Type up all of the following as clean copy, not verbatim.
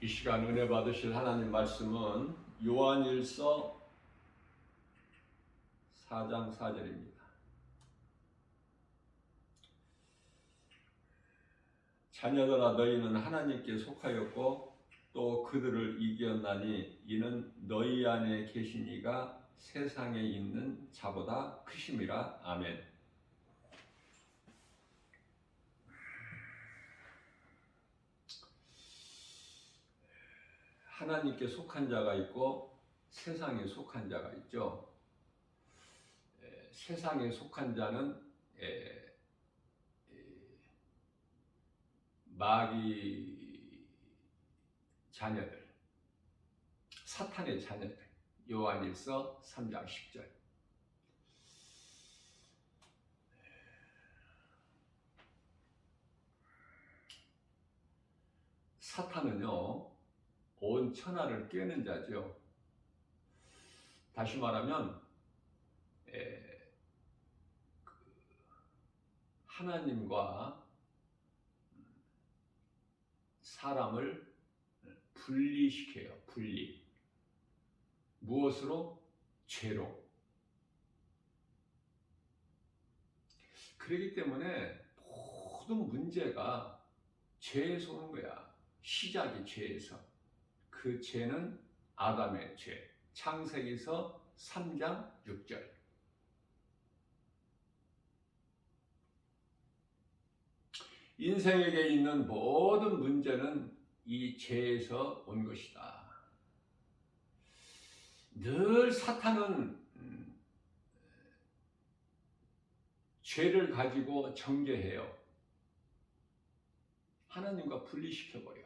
이 시간 은혜 받으실 하나님 말씀은 요한일서 4장 4절입니다. 자녀들아 너희는 하나님께 속하였고 또 그들을 이겼나니 이는 너희 안에 계신 이가 세상에 있는 자보다 크심이라. 아멘. 하나님께 속한 자가 있고 세상에 속한 자가 있죠. 세상에 속한 자는 마귀 자녀들, 사탄의 자녀들. 요한일서 3장 10절. 사탄은요, 온 천하를 꿰는 자죠. 다시 말하면 하나님과 사람을 분리시켜요. 분리. 무엇으로? 죄로. 그렇기 때문에 모든 문제가 죄에서 오는 거야. 시작이 죄에서. 그 죄는 아담의 죄. 창세기서 3장 6절. 인생에게 있는 모든 문제는 이 죄에서 온 것이다. 늘 사탄은 죄를 가지고 정죄해요. 하나님과 분리시켜버려.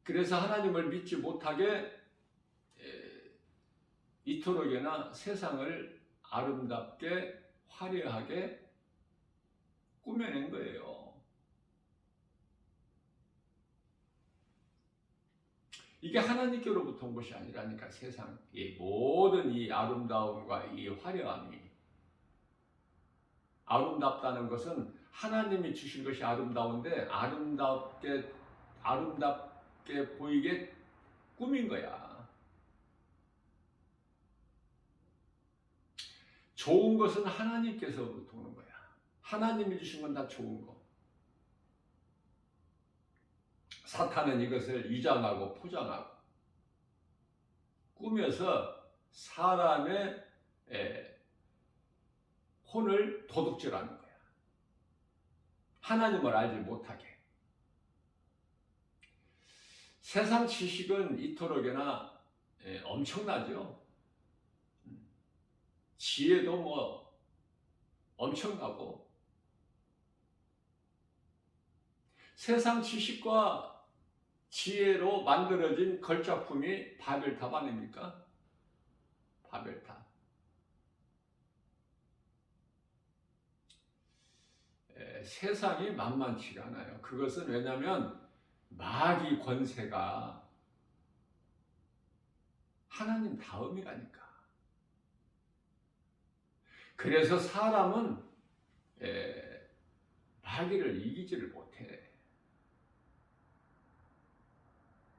그래서 하나님을 믿지 못하게 이토록이나 세상을 아름답게 화려하게 꾸며낸 거예요. 이게 하나님께로부터 온 것이 아니라니까. 세상의 모든 이 아름다움과 이 화려함이, 아름답다는 것은 하나님이 주신 것이 아름다운데 아름답게 보이게 꾸민 거야. 좋은 것은 하나님께서부터 오는 거야. 하나님이 주신 건 다 좋은 거. 사탄은 이것을 위장하고 포장하고 꾸며서 사람의 혼을 도둑질하는 거야. 하나님을 알지 못하게. 세상 지식은 이토록이나 엄청나죠. 지혜도 뭐 엄청나고, 세상 지식과 지혜로 만들어진 걸작품이 바벨탑 아닙니까? 바벨탑. 세상이 만만치가 않아요. 그것은 왜냐하면 마귀 권세가 하나님 다음이라니까. 그래서 사람은 마귀를 이기지를 못해.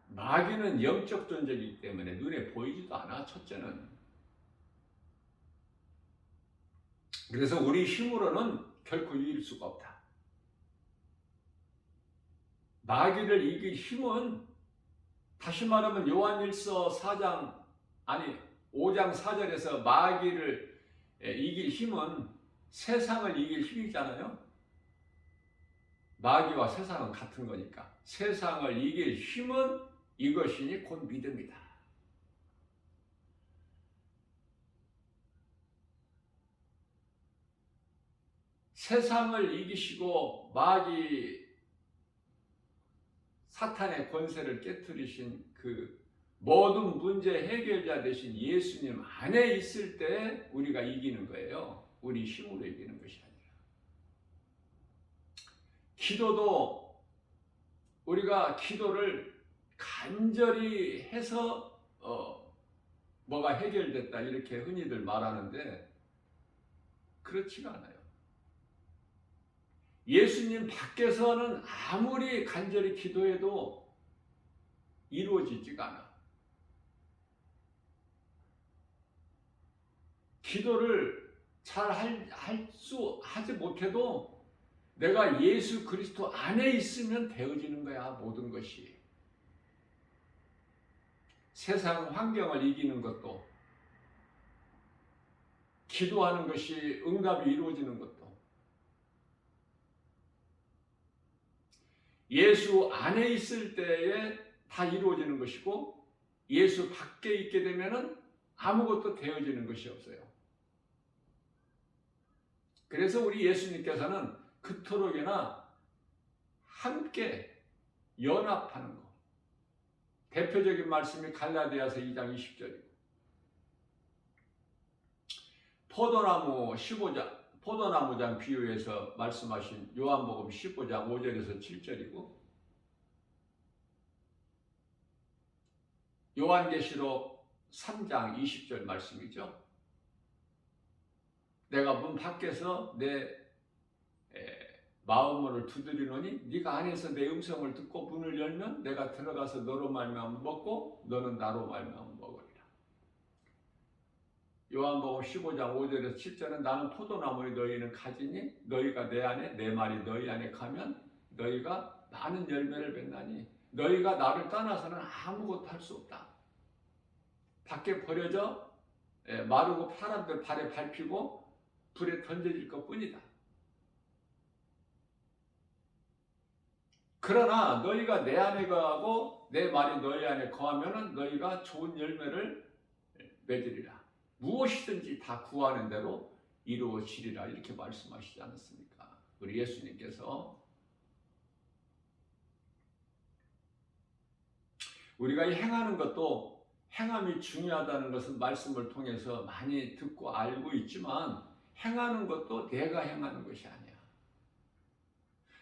마귀는 영적 존재이기 때문에 눈에 보이지도 않아. 첫째는. 그래서 우리 힘으로는 결코 이길 수가 없다. 마귀를 이길 힘은, 다시 말하면 요한일서 5장 4절에서 마귀를 이길 힘은 세상을 이길 힘이잖아요. 마귀와 세상은 같은 거니까. 세상을 이길 힘은 이것이니 곧 믿음이다. 세상을 이기시고 마귀 사탄의 권세를 깨뜨리신 그 모든 문제 해결자 되신 예수님 안에 있을 때 우리가 이기는 거예요. 우리 힘으로 이기는 것이 아니라. 기도도 우리가 기도를 간절히 해서 뭐가 해결됐다 이렇게 흔히들 말하는데 그렇지가 않아요. 예수님 밖에서는 아무리 간절히 기도해도 이루어지지가 않아. 기도를 잘 하지 못해도 내가 예수 그리스도 안에 있으면 되어지는 거야, 모든 것이. 세상 환경을 이기는 것도, 기도하는 것이 응답이 이루어지는 것도, 예수 안에 있을 때에 다 이루어지는 것이고, 예수 밖에 있게 되면은 아무것도 되어지는 것이 없어요. 그래서 우리 예수님께서는 그토록이나 함께 연합하는 것. 대표적인 말씀이 갈라디아서 2장 20절이고, 포도나무장 비유에서 말씀하신 요한복음 15장 5절에서 7절이고, 요한계시록 3장 20절 말씀이죠. 내가 문 밖에서 내 마음문을 두드리노니 네가 안에서 내 음성을 듣고 문을 열면 내가 들어가서 너로 말미암아 먹고 너는 나로 말미암아 먹으리라. 요한복음 15장 5절에서 7절은 나는 포도나무니 너희는 가지니 너희가 내 안에 내 말이 너희 안에 가면 너희가 많은 열매를 맺나니 너희가 나를 떠나서는 아무것도 할 수 없다. 밖에 버려져 마르고 사람들 발에 밟히고 불에 던져질 것뿐이다. 그러나 너희가 내 안에 거하고 내 말이 너희 안에 거하면 너희가 좋은 열매를 맺으리라. 무엇이든지 다 구하는 대로 이루어지리라. 이렇게 말씀하시지 않았습니까? 우리 예수님께서. 우리가 행하는 것도 행함이 중요하다는 것은 말씀을 통해서 많이 듣고 알고 있지만 행하는 것도 내가 행하는 것이 아니야.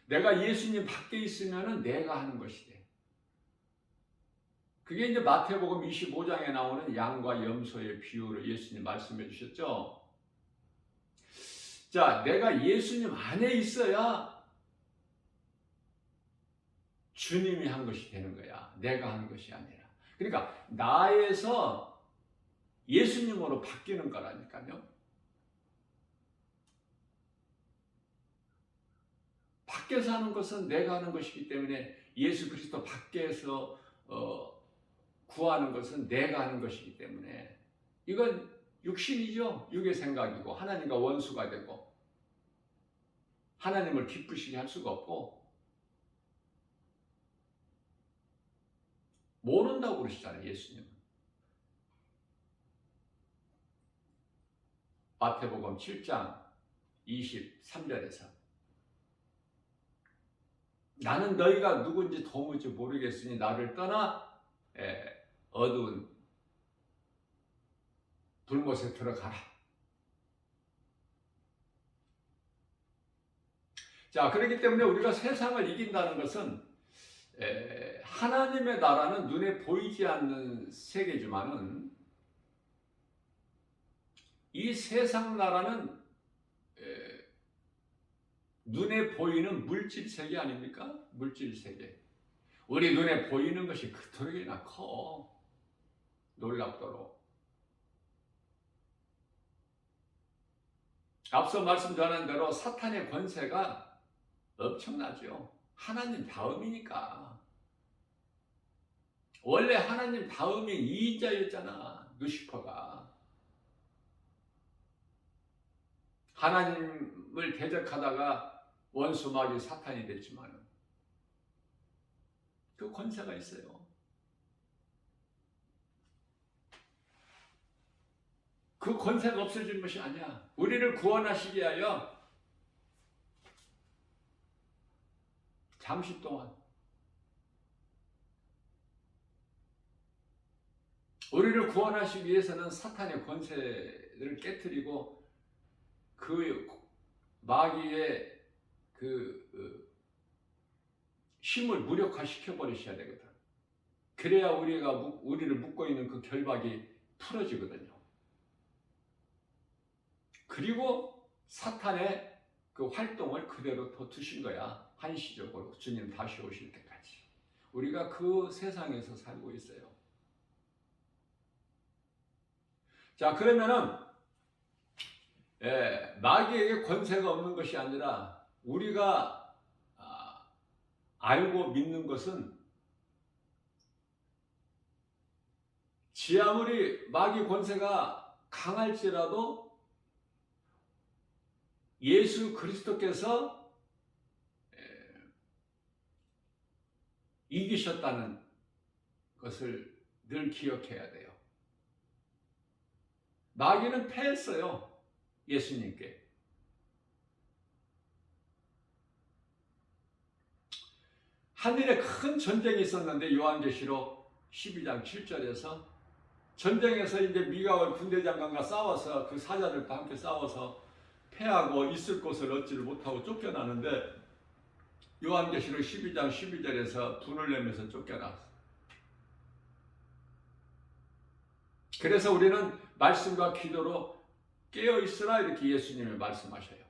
내가 예수님 밖에 있으면 내가 하는 것이 돼. 그게 이제 마태복음 25장에 나오는 양과 염소의 비유를 예수님 말씀해 주셨죠. 자, 내가 예수님 안에 있어야 주님이 한 것이 되는 거야. 내가 한 것이 아니라. 그러니까 나에서 예수님으로 바뀌는 거라니까요. 밖에서 하는 것은 내가 하는 것이기 때문에 예수 그리스도 밖에서 구하는 것은 내가 하는 것이기 때문에 이건 육신이죠. 육의 생각이고 하나님과 원수가 되고 하나님을 기쁘시게 할 수가 없고 모른다고 그러시잖아요. 예수님은. 마태복음 7장 23절에서 나는 너희가 누군지 도무지 모르겠으니 나를 떠나 어두운 불못에 들어가라. 자, 그렇기 때문에 우리가 세상을 이긴다는 것은 하나님의 나라는 눈에 보이지 않는 세계지만은 이 세상 나라는 눈에 보이는 물질 세계 아닙니까? 물질 세계. 우리 눈에 보이는 것이 그토록이나 커. 놀랍도록. 앞서 말씀 전한 대로 사탄의 권세가 엄청나죠. 하나님 다음이니까. 원래 하나님 다음이 2인자였잖아. 루시퍼가. 하나님을 대적하다가 원수 마귀 사탄이 됐지만 그 권세가 있어요. 그 권세가 없어진 것이 아니야. 우리를 구원하시기 위하여 잠시 동안 우리를 구원하시기 위해서는 사탄의 권세를 깨트리고 그 마귀의 그 힘을 무력화시켜 버리셔야 되거든. 그래야 우리를 묶고 있는 그 결박이 풀어지거든요. 그리고 사탄의 그 활동을 그대로 더 두신 거야. 한시적으로 주님 다시 오실 때까지. 우리가 그 세상에서 살고 있어요. 자, 그러면은 마귀에게 권세가 없는 것이 아니라 우리가 알고 믿는 것은 지 아무리 마귀 권세가 강할지라도 예수 그리스도께서 이기셨다는 것을 늘 기억해야 돼요. 마귀는 패했어요. 예수님께. 하늘에 큰 전쟁이 있었는데 요한계시록 12장 7절에서 전쟁에서 이제 미가와 군대 장관과 싸워서 그 사자들과 함께 싸워서 패하고 있을 곳을 얻지를 못하고 쫓겨나는데 요한계시록 12장 12절에서 분을 내면서 쫓겨났어. 그래서 우리는 말씀과 기도로 깨어있으라 이렇게 예수님이 말씀하셔요.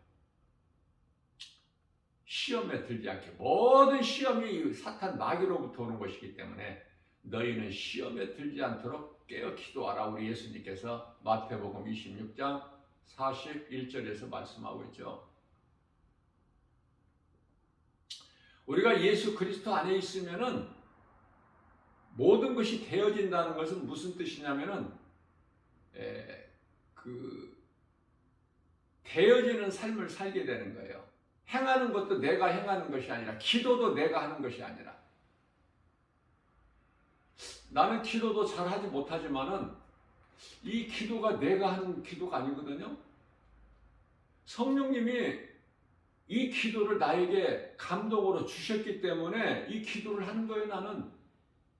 시험에 들지 않게. 모든 시험이 사탄 마귀로부터 오는 것이기 때문에 너희는 시험에 들지 않도록 깨어 기도하라. 우리 예수님께서 마태복음 26장 41절에서 말씀하고 있죠. 우리가 예수 그리스도 안에 있으면은 모든 것이 되어진다는 것은 무슨 뜻이냐면은 되어지는 삶을 살게 되는 거예요. 행하는 것도 내가 행하는 것이 아니라, 기도도 내가 하는 것이 아니라. 나는 기도도 잘하지 못하지만은 이 기도가 내가 하는 기도가 아니거든요. 성령님이 이 기도를 나에게 감동으로 주셨기 때문에 이 기도를 하는 거예요. 나는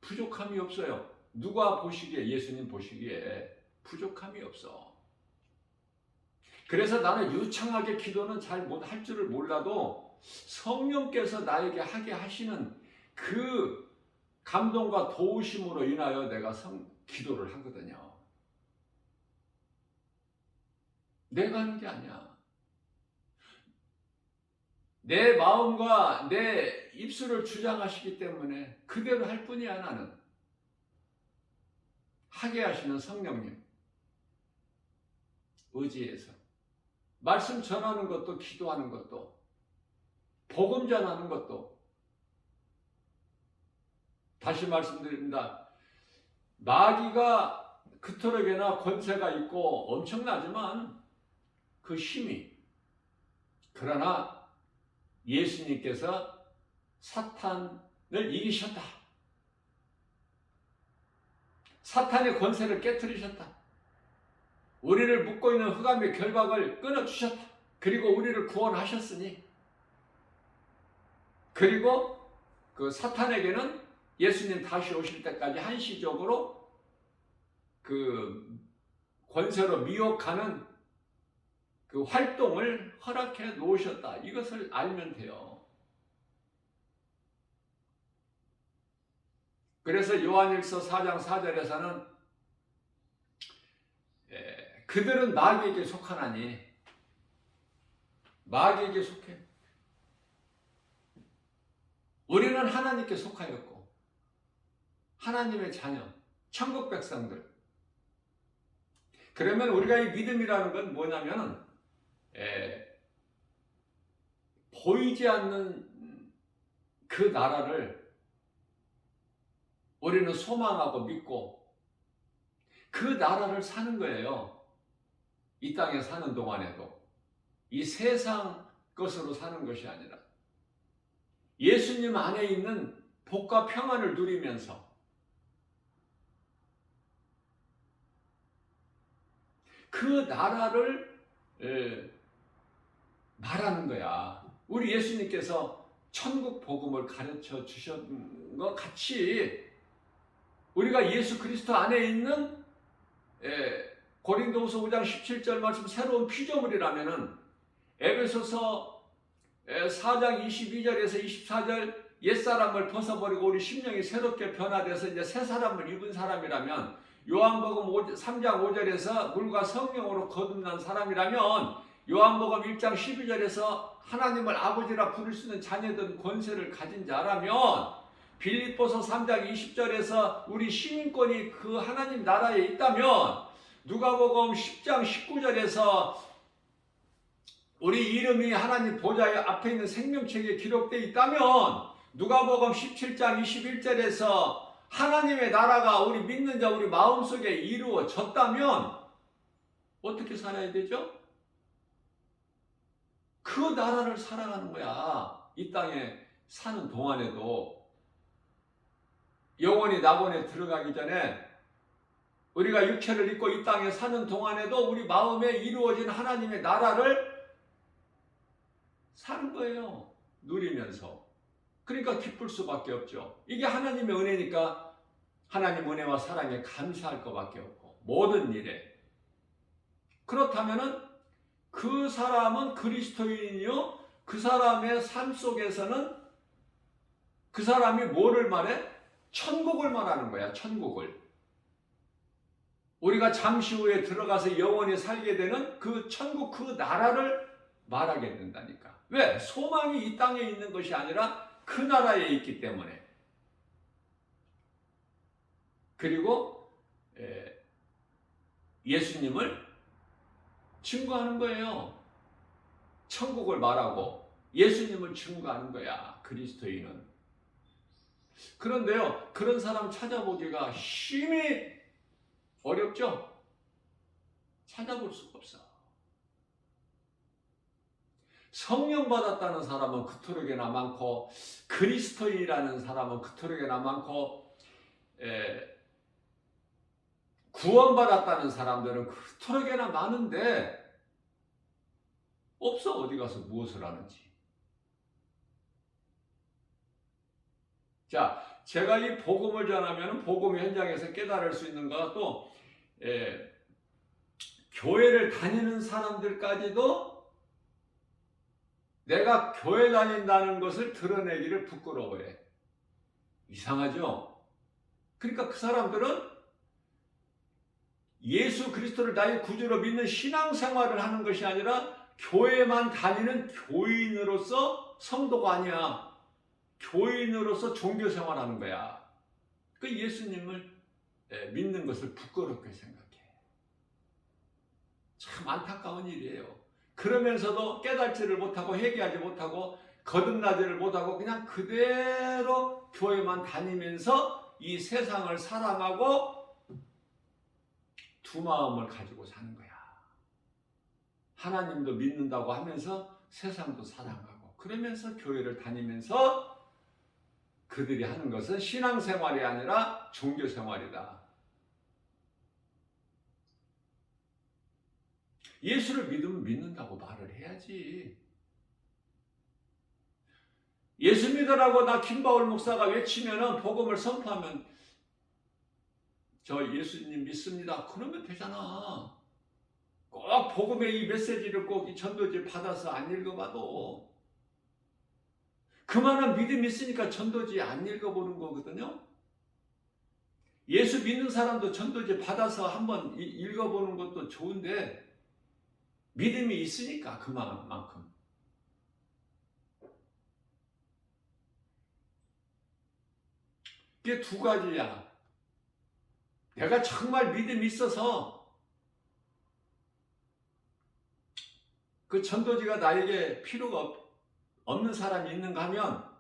부족함이 없어요. 누가 보시기에, 예수님 보시기에 부족함이 없어. 그래서 나는 유창하게 기도는 잘 못할 줄을 몰라도 성령께서 나에게 하게 하시는 그 감동과 도우심으로 인하여 내가 기도를 하거든요. 내가 하는 게 아니야. 내 마음과 내 입술을 주장하시기 때문에 그대로 할 뿐이야. 나는 하게 하시는 성령님 의지해서 말씀 전하는 것도, 기도하는 것도, 복음 전하는 것도. 다시 말씀드립니다. 마귀가 그토록이나 권세가 있고 엄청나지만 그 힘이, 그러나 예수님께서 사탄을 이기셨다. 사탄의 권세를 깨트리셨다. 우리를 묶고 있는 흑암의 결박을 끊어주셨다. 그리고 우리를 구원하셨으니, 그리고 그 사탄에게는 예수님 다시 오실 때까지 한시적으로 그 권세로 미혹하는 그 활동을 허락해 놓으셨다. 이것을 알면 돼요. 그래서 요한일서 4장 4절에서는 그들은 마귀에게 속하나니, 마귀에게 속해. 우리는 하나님께 속하였고 하나님의 자녀, 천국 백성들. 그러면 우리가 이 믿음이라는 건 뭐냐면 보이지 않는 그 나라를 우리는 소망하고 믿고 그 나라를 사는 거예요. 이 땅에 사는 동안에도 이 세상 것으로 사는 것이 아니라 예수님 안에 있는 복과 평안을 누리면서 그 나라를 말하는 거야. 우리 예수님께서 천국 복음을 가르쳐 주신 것 같이 우리가 예수 그리스도 안에 있는 고린도후서 5장 17절 말씀, 새로운 피조물이라면은 에베소서 4장 22절에서 24절 옛사람을 벗어버리고 우리 심령이 새롭게 변화돼서 이제 새 사람을 입은 사람이라면, 요한복음 3장 5절에서 물과 성령으로 거듭난 사람이라면, 요한복음 1장 12절에서 하나님을 아버지라 부를 수 있는 자녀된 권세를 가진 자라면, 빌립보서 3장 20절에서 우리 시민권이 그 하나님 나라에 있다면, 누가복음 10장 19절에서 우리 이름이 하나님 보좌 앞에 있는 생명책에 기록되어 있다면, 누가복음 17장 21절에서 하나님의 나라가 우리 믿는 자 우리 마음속에 이루어졌다면 어떻게 살아야 되죠? 그 나라를 살아가는 거야. 이 땅에 사는 동안에도 영원히 낙원에 들어가기 전에 우리가 육체를 입고 이 땅에 사는 동안에도 우리 마음에 이루어진 하나님의 나라를 사는 거예요. 누리면서. 그러니까 기쁠 수밖에 없죠. 이게 하나님의 은혜니까 하나님 은혜와 사랑에 감사할 것밖에 없고, 모든 일에. 그렇다면은 그 사람은 그리스도인이요, 그 사람의 삶 속에서는 그 사람이 뭐를 말해? 천국을 말하는 거야. 천국을. 우리가 잠시 후에 들어가서 영원히 살게 되는 그 천국, 그 나라를 말하게 된다니까. 왜? 소망이 이 땅에 있는 것이 아니라 그 나라에 있기 때문에. 그리고 예수님을 증거하는 거예요. 천국을 말하고 예수님을 증거하는 거야, 그리스도인은. 그런데요, 그런 사람 찾아보기가 심히 어렵죠? 찾아볼 수가 없어. 성령 받았다는 사람은 그토록이나 많고, 그리스도인이라는 사람은 그토록이나 많고, 구원받았다는 사람들은 그토록이나 많은데 없어. 어디 가서 무엇을 하는지. 자, 제가 이 복음을 전하면 복음 현장에서 깨달을 수 있는 거가 또 교회를 다니는 사람들까지도 내가 교회 다닌다는 것을 드러내기를 부끄러워해. 이상하죠? 그러니까 그 사람들은 예수 그리스도를 나의 구주로 믿는 신앙생활을 하는 것이 아니라 교회만 다니는 교인으로서 성도가 아니야. 교인으로서 종교생활하는 거야. 그 예수님을 믿는 것을 부끄럽게 생각해. 참 안타까운 일이에요. 그러면서도 깨닫지를 못하고 회개하지 못하고 거듭나지를 못하고 그냥 그대로 교회만 다니면서 이 세상을 사랑하고 두 마음을 가지고 사는 거야. 하나님도 믿는다고 하면서 세상도 사랑하고, 그러면서 교회를 다니면서 그들이 하는 것은 신앙생활이 아니라 종교생활이다. 예수를 믿으면 믿는다고 말을 해야지. 예수 믿으라고 나 김바울 목사가 외치면은, 복음을 선포하면 저 예수님 믿습니다 그러면 되잖아. 꼭 복음의 이 메시지를 꼭 이 전도지 받아서 안 읽어봐도, 그만한 믿음이 있으니까 전도지 안 읽어보는 거거든요. 예수 믿는 사람도 전도지 받아서 한번 읽어보는 것도 좋은데, 믿음이 있으니까 그만큼. 이게 두 가지야. 내가 정말 믿음이 있어서 그 전도지가 나에게 필요가 없는 사람이 있는가 하면,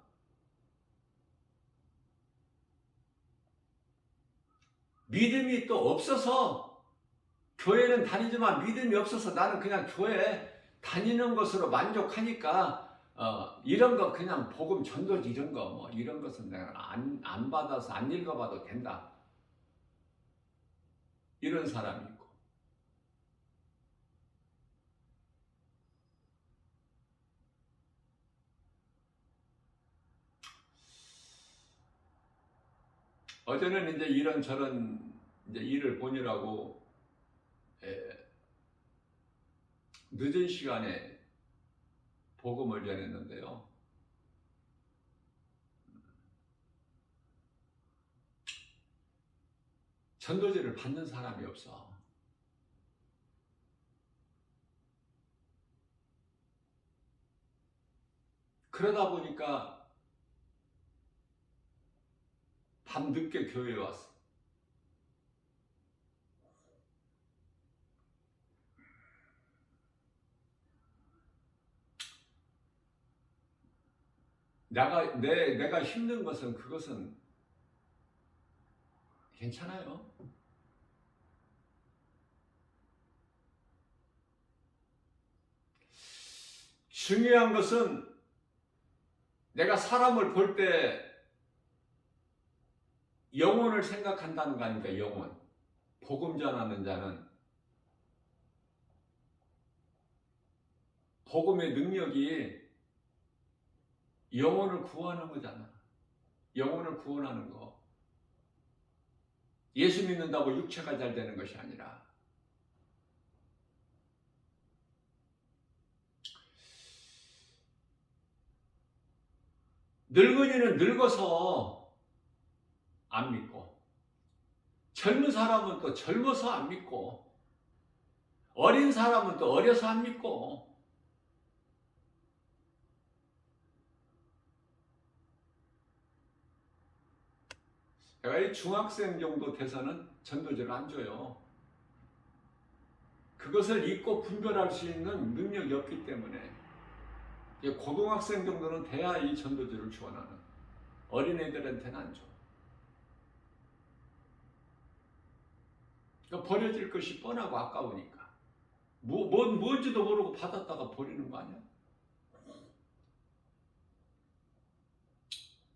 믿음이 또 없어서 교회는 다니지만 믿음이 없어서 나는 그냥 교회 다니는 것으로 만족하니까 이런 거 그냥 복음 전도지 이런 거 뭐 이런 것은 내가 안 받아서 안 읽어봐도 된다. 이런 사람이 있고. 어제는 이제 이런저런 이제 일을 보느라고 늦은 시간에 복음을 전했는데요. 전도지를 받는 사람이 없어. 그러다 보니까 밤늦게 교회에 왔어. 내가 힘든 것은 그것은 괜찮아요. 중요한 것은 내가 사람을 볼 때 영혼을 생각한다는 거 아닙니까? 영혼. 복음 전하는 자는 복음의 능력이 영혼을 구하는 거잖아. 영혼을 구원하는 거. 예수 믿는다고 육체가 잘 되는 것이 아니라. 늙은이는 늙어서 안 믿고, 젊은 사람은 또 젊어서 안 믿고, 어린 사람은 또 어려서 안 믿고. 내가 이 중학생 정도 돼서는 전도제를 안 줘요. 그것을 잊고 분별할 수 있는 능력이 없기 때문에 고등학생 정도는 돼야 이 전도제를 줘. 나는 어린애들한테는 안 줘. 그러니까 버려질 것이 뻔하고 아까우니까. 뭔지도 모르고 받았다가 버리는 거 아니야?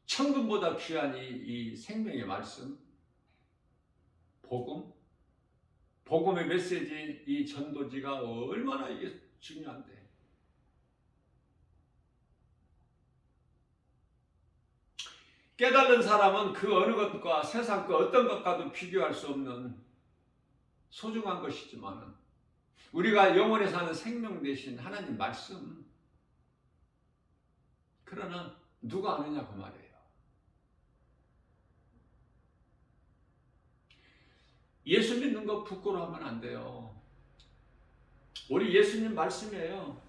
천금보다 귀한 이 생명의 말씀, 복음의 메시지, 이 전도지가 얼마나 이게 중요한데. 깨달은 사람은 그 어느 것과 세상 그 어떤 것과도 비교할 수 없는 소중한 것이지만 우리가 영원에 사는 생명 대신 하나님 말씀, 그러나 누가 아느냐 그 말이에요. 예수 믿는 거 부끄러워하면 안 돼요. 우리 예수님 말씀이에요.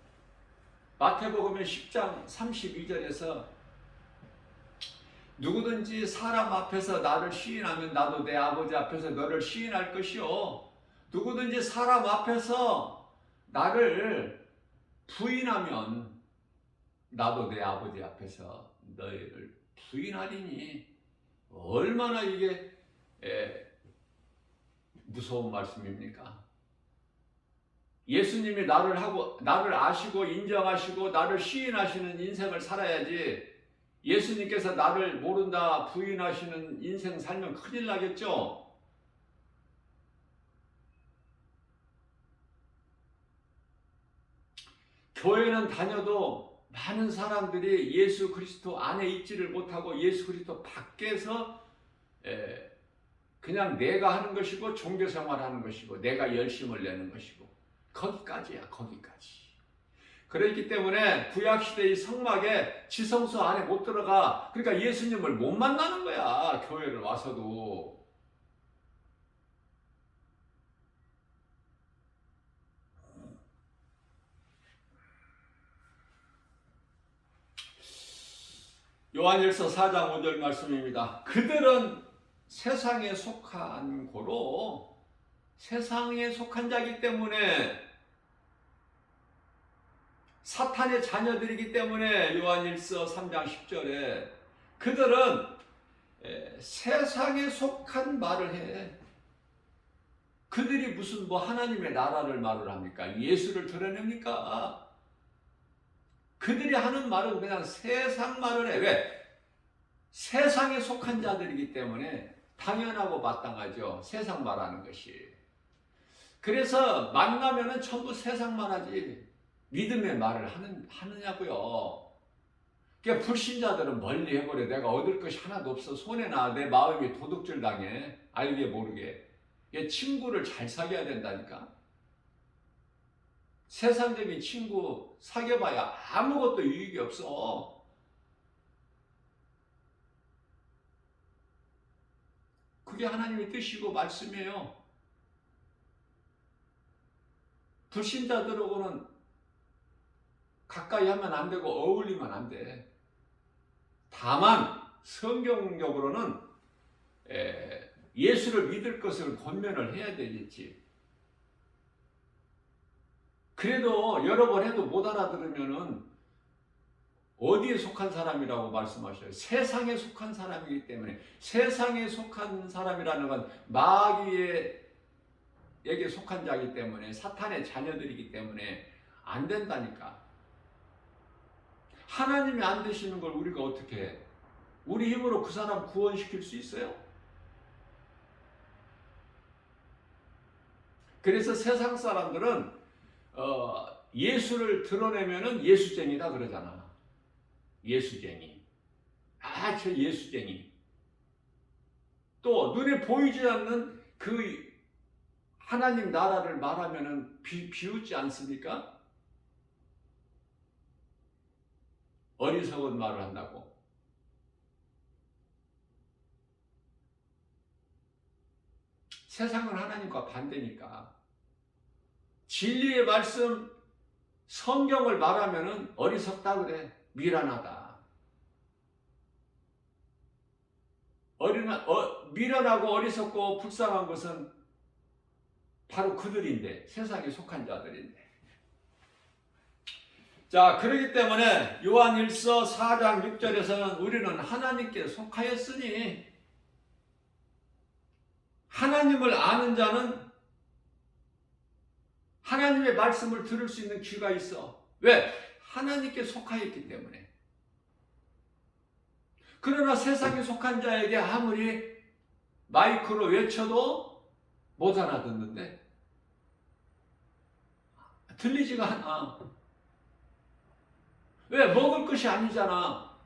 마태복음 10장 32절에서 누구든지 사람 앞에서 나를 시인하면 나도 내 아버지 앞에서 너를 시인할 것이요. 누구든지 사람 앞에서 나를 부인하면 나도 내 아버지 앞에서 너희를 부인하리니. 얼마나 이게 무서운 말씀입니까? 예수님이 나를 아시고 인정하시고 나를 시인하시는 인생을 살아야지, 예수님께서 나를 모른다 부인하시는 인생 살면 큰일 나겠죠? 교회는 다녀도 많은 사람들이 예수 그리스도 안에 있지를 못하고 예수 그리스도 밖에서 그냥 내가 하는 것이고 종교생활하는 것이고 내가 열심을 내는 것이고 거기까지야. 거기까지. 그렇기 때문에 구약시대의 성막에 지성소 안에 못 들어가. 그러니까 예수님을 못 만나는 거야. 교회를 와서도. 요한일서 4장 5절 말씀입니다. 그들은 세상에 속한 고로 세상에 속한 자이기 때문에, 사탄의 자녀들이기 때문에 요한일서 3장 10절에 그들은 세상에 속한 말을 해. 그들이 무슨 하나님의 나라를 말을 합니까? 예수를 드러냅니까? 그들이 하는 말은 그냥 세상 말을 해. 왜? 세상에 속한 자들이기 때문에 당연하고 마땅하죠. 세상 말하는 것이. 그래서 만나면은 전부 세상 말하지 믿음의 말을 하느냐고요. 그러니까 불신자들은 멀리 해버려. 내가 얻을 것이 하나도 없어. 손해나 내 마음이 도둑질 당해. 알게 모르게. 친구를 잘 사귀어야 된다니까. 세상적인 친구 사귀어봐야 아무것도 유익이 없어. 그게 하나님의 뜻이고 말씀이에요. 불신자들하고는 가까이 하면 안 되고 어울리면 안 돼. 다만 성경적으로는 예수를 믿을 것을 권면을 해야 되겠지. 그래도 여러 번 해도 못 알아들으면은 어디에 속한 사람이라고 말씀하셔요? 세상에 속한 사람이기 때문에. 세상에 속한 사람이라는 건 마귀에게 속한 자이기 때문에, 사탄의 자녀들이기 때문에 안 된다니까. 하나님이 안 되시는 걸 우리가 어떻게 해? 우리 힘으로 그 사람 구원시킬 수 있어요? 그래서 세상 사람들은 예수를 드러내면은 예수쟁이다 그러잖아. 예수쟁이. 아, 저 예수쟁이. 또 눈에 보이지 않는 그 하나님 나라를 말하면은 비웃지 않습니까? 어리석은 말을 한다고. 세상은 하나님과 반대니까. 진리의 말씀, 성경을 말하면은 어리석다 그래. 미련하다. 미련하고 어리석고 불쌍한 것은 바로 그들인데, 세상에 속한 자들인데. 자, 그렇기 때문에 요한일서 4장 6절에서는 우리는 하나님께 속하였으니, 하나님을 아는 자는 하나님의 말씀을 들을 수 있는 귀가 있어. 왜? 하나님께 속하였기 때문에. 그러나 세상에 속한 자에게 아무리 마이크로 외쳐도 못 알아듣는데, 들리지가 않아. 왜? 먹을 것이 아니잖아.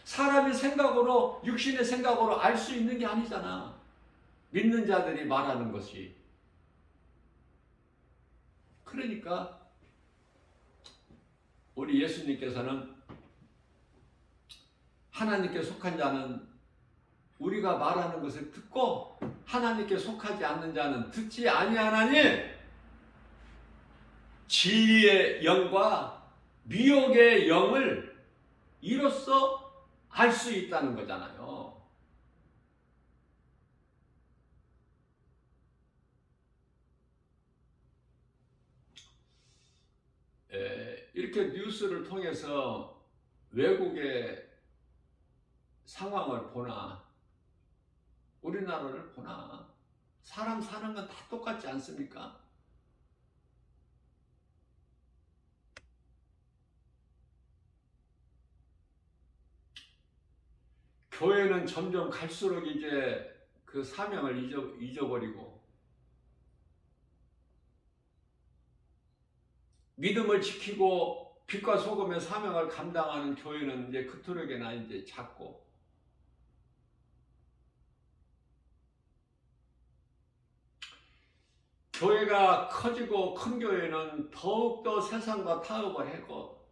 사람의 생각으로, 육신의 생각으로 알 수 있는 게 아니잖아. 믿는 자들이 말하는 것이. 그러니까 우리 예수님께서는 하나님께 속한 자는 우리가 말하는 것을 듣고, 하나님께 속하지 않는 자는 듣지 아니하나니 진리의 영과 미혹의 영을 이로써 알 수 있다는 거잖아요. 이렇게 뉴스를 통해서 외국의 상황을 보나, 우리나라를 보나, 사람 사는 건 다 똑같지 않습니까? 교회는 점점 갈수록 이제 그 사명을 잊어버리고, 믿음을 지키고 빛과 소금의 사명을 감당하는 교회는 이제 그토록이나 이제 작고, 교회가 커지고 큰 교회는 더욱더 세상과 타협을 하고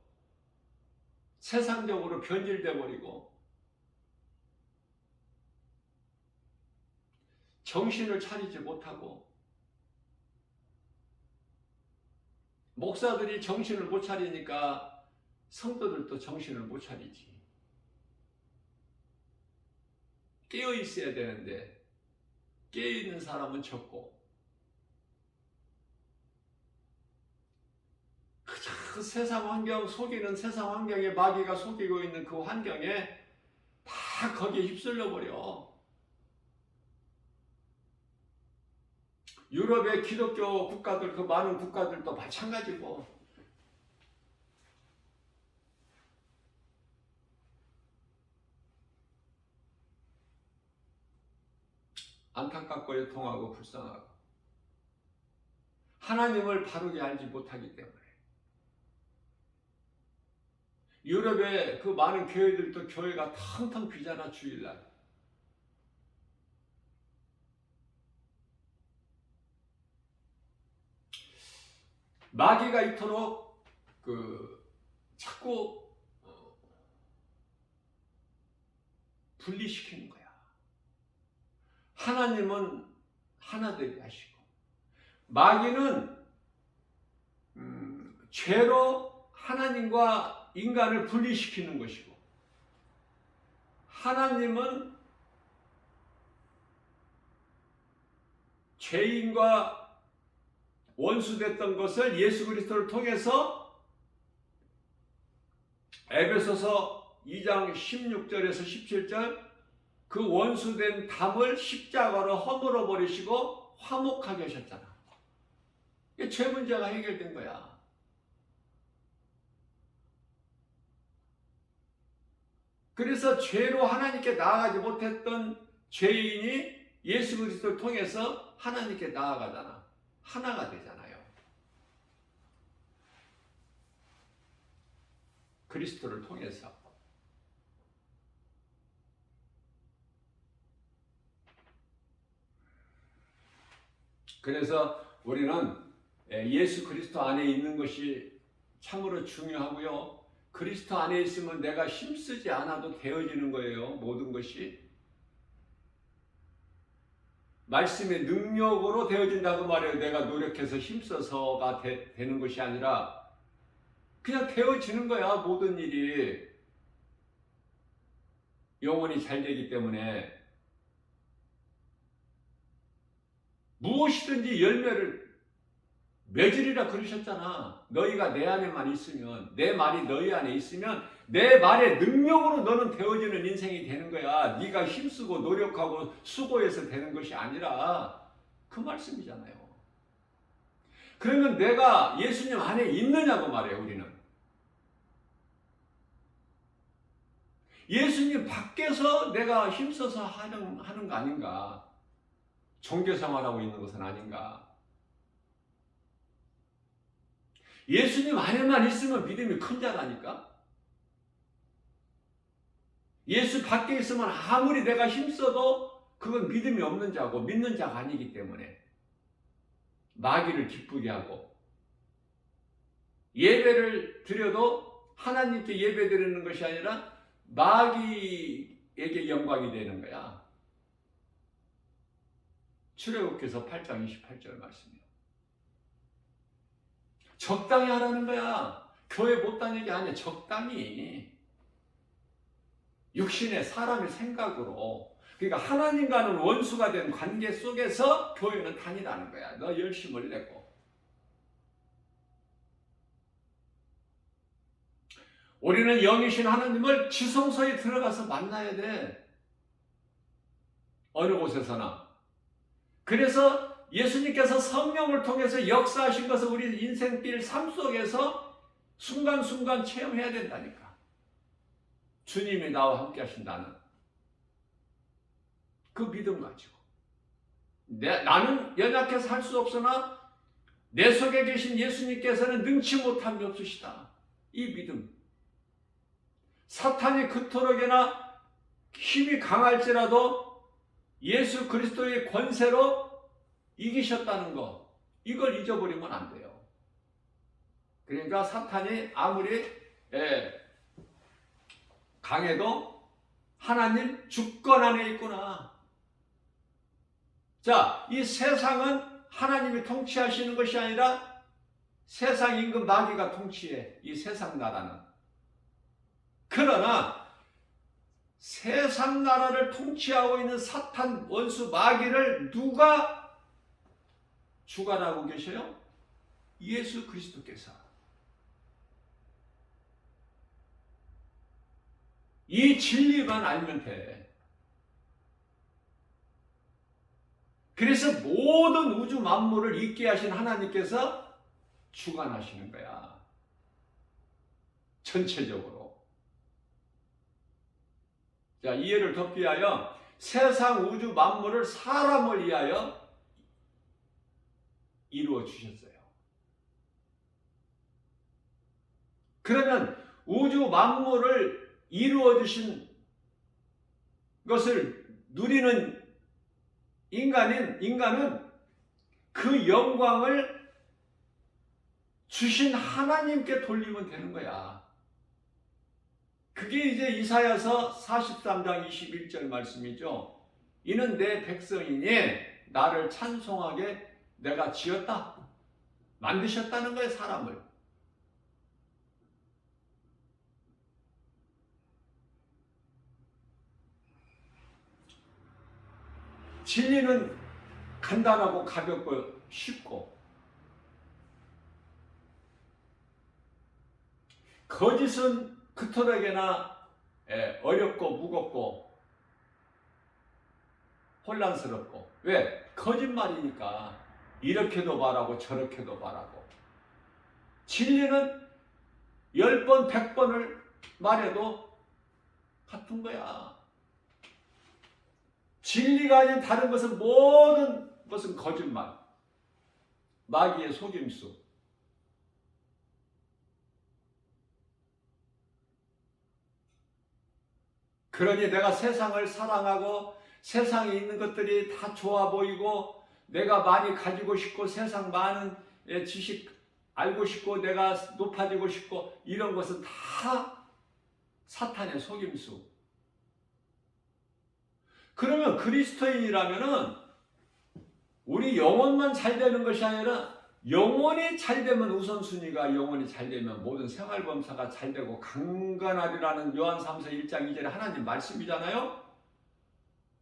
세상적으로 변질돼 버리고 정신을 차리지 못하고, 목사들이 정신을 못 차리니까 성도들도 정신을 못 차리지. 깨어 있어야 되는데 깨어 있는 사람은 적고, 그 세상 환경, 속이는 세상 환경에, 마귀가 속이고 있는 그 환경에 다 거기에 휩쓸려 버려. 유럽의 기독교 국가들, 그 많은 국가들도 마찬가지고. 안타깝고 애통하고 불쌍하고, 하나님을 바르게 알지 못하기 때문에. 유럽의 그 많은 교회들도 교회가 텅텅 비잖아, 주일날. 마귀가 이토록 자꾸 분리시키는 거야. 하나님은 하나되게 하시고, 마귀는 죄로 하나님과 인간을 분리시키는 것이고, 하나님은 죄인과 원수됐던 것을 예수 그리스도를 통해서 에베소서 2장 16절에서 17절 그 원수된 담을 십자가로 허물어 버리시고 화목하게 하셨잖아. 이게 죄 문제가 해결된 거야. 그래서 죄로 하나님께 나아가지 못했던 죄인이 예수 그리스도를 통해서 하나님께 나아가잖아. 하나가 되잖아요. 그리스도를 통해서. 그래서 우리는 예수 그리스도 안에 있는 것이 참으로 중요하고요. 그리스도 안에 있으면 내가 힘쓰지 않아도 되어지는 거예요. 모든 것이. 말씀의 능력으로 되어진다고 말해요. 내가 노력해서 힘써서가 되는 것이 아니라 그냥 되어지는 거야. 모든 일이. 영혼이 잘 되기 때문에 무엇이든지 열매를 맺으리라 그러셨잖아. 너희가 내 안에만 있으면, 내 말이 너희 안에 있으면 내 말의 능력으로 너는 되어지는 인생이 되는 거야. 네가 힘쓰고 노력하고 수고해서 되는 것이 아니라 그 말씀이잖아요. 그러면 내가 예수님 안에 있느냐고 말해요. 우리는. 예수님 밖에서 내가 힘써서 하는 거 아닌가. 종교생활하고 있는 것은 아닌가. 예수님 안에만 있으면 믿음이 큰 자라니까. 예수 밖에 있으면 아무리 내가 힘써도 그건 믿음이 없는 자고 믿는 자가 아니기 때문에 마귀를 기쁘게 하고 예배를 드려도 하나님께 예배 드리는 것이 아니라 마귀에게 영광이 되는 거야. 출애굽기서 8장 28절 말씀이에요. 적당히 하라는 거야. 교회 못 다니게 아니야. 적당히. 육신의 사람의 생각으로. 그러니까 하나님과는 원수가 된 관계 속에서 교회는 다니라는 거야. 너 열심을 내고. 우리는 영이신 하나님을 지성소에 들어가서 만나야 돼. 어느 곳에서나. 그래서 예수님께서 성령을 통해서 역사하신 것을 우리 인생길 삶 속에서 순간순간 체험해야 된다니까. 주님이 나와 함께 하신다는 그 믿음 가지고. 나는 연약해서 할 수 없으나 내 속에 계신 예수님께서는 능치 못함이 없으시다. 이 믿음. 사탄이 그토록이나 힘이 강할지라도 예수 그리스도의 권세로 이기셨다는 거, 이걸 잊어버리면 안 돼요. 그러니까 사탄이 아무리 강해도 하나님 주권 안에 있구나. 자, 이 세상은 하나님이 통치하시는 것이 아니라 세상 임금 마귀가 통치해. 이 세상 나라는. 그러나 세상 나라를 통치하고 있는 사탄 원수 마귀를 누가 주관하고 계셔요? 예수 그리스도께서. 이 진리만 알면 돼. 그래서 모든 우주 만물을 있게 하신 하나님께서 주관하시는 거야. 전체적으로. 자, 이해를 돕기 위하여 세상 우주 만물을 사람을 위하여 이루어 주셨어요. 그러면 우주 만물을 이루어 주신 것을 누리는 인간은 그 영광을 주신 하나님께 돌리면 되는 거야. 그게 이제 이사야서 43장 21절 말씀이죠. 이는 내 백성이니 나를 찬송하게 내가 지었다. 만드셨다는 거예요, 사람을. 진리는 간단하고 가볍고 쉽고, 거짓은 그토록이나 어렵고 무겁고 혼란스럽고. 왜? 거짓말이니까 이렇게도 말하고 저렇게도 말하고. 진리는 10번 100번을 말해도 같은 거야. 진리가 아닌 다른 것은 모든 것은 거짓말, 마귀의 속임수. 그러니 내가 세상을 사랑하고 세상에 있는 것들이 다 좋아 보이고 내가 많이 가지고 싶고 세상 많은 지식 알고 싶고 내가 높아지고 싶고, 이런 것은 다 사탄의 속임수. 그러면 그리스도인이라면은 우리 영혼만 잘 되는 것이 아니라 영혼이 잘 되면 우선순위가, 영혼이 잘 되면 모든 생활범사가 잘 되고 강건하리라는 요한삼서 1장 2절에 하나님 말씀이잖아요.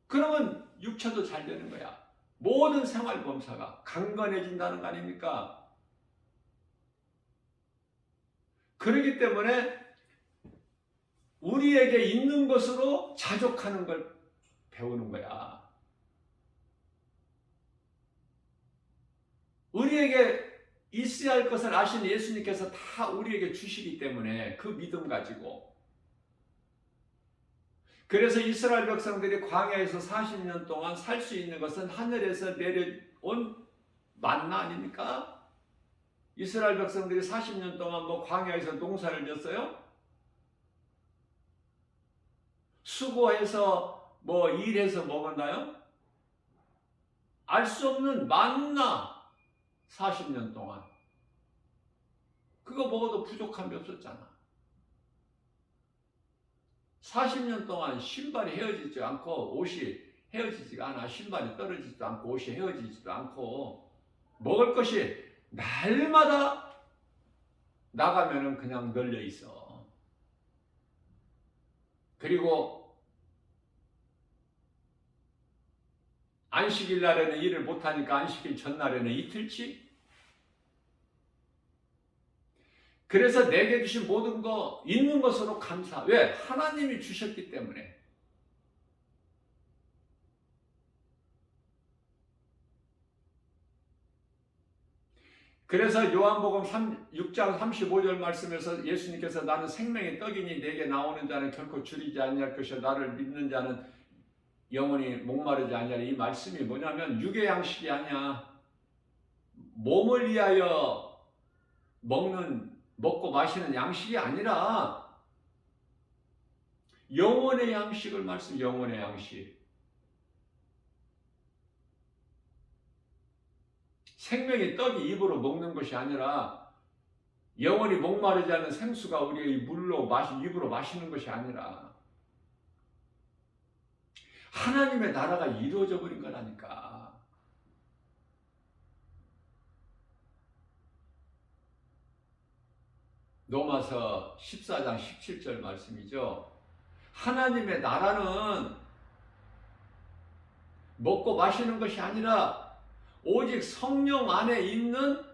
그러면 육체도 잘 되는 거야. 모든 생활범사가 강건해진다는 거 아닙니까? 그렇기 때문에 우리에게 있는 것으로 자족하는 걸 배우는 거야. 우리에게 있어야 할 것을 아시는 예수님께서 다 우리에게 주시기 때문에 그 믿음 가지고. 그래서 이스라엘 백성들이 광야에서 40년 동안 살 수 있는 것은 하늘에서 내려온 만나 아닙니까? 이스라엘 백성들이 40년 동안 뭐 광야에서 농사를 졌어요? 수고해서 뭐 일해서 먹었나요? 알 수 없는 만나 40년 동안. 그거 먹어도 부족함이 없었잖아. 40년 동안 신발이 헤어지지 않고 옷이 헤어지지가 않아. 신발이 떨어지지도 않고 옷이 헤어지지도 않고, 먹을 것이 날마다 나가면은 그냥 널려 있어. 그리고 안식일 날에는 일을 못하니까 안식일 전날에는 이틀치. 그래서 내게 주신 모든 거 있는 것으로 감사. 왜? 하나님이 주셨기 때문에. 그래서 요한복음 6장 35절 말씀에서 예수님께서 나는 생명의 떡이니 내게 나오는 자는 결코 줄이지 아니할 것이요 나를 믿는 자는 영원히 목마르지 아니하리. 이 말씀이 뭐냐면 육의 양식이 아니야. 몸을 위하여 먹고 마시는 양식이 아니라 영혼의 양식을 말씀. 영혼의 양식. 생명의 떡이 입으로 먹는 것이 아니라, 영원히 목마르지 않은 생수가 우리의 물로 입으로 마시는 것이 아니라 하나님의 나라가 이루어져 버린 거라니까. 로마서 14장 17절 말씀이죠. 하나님의 나라는 먹고 마시는 것이 아니라 오직 성령 안에 있는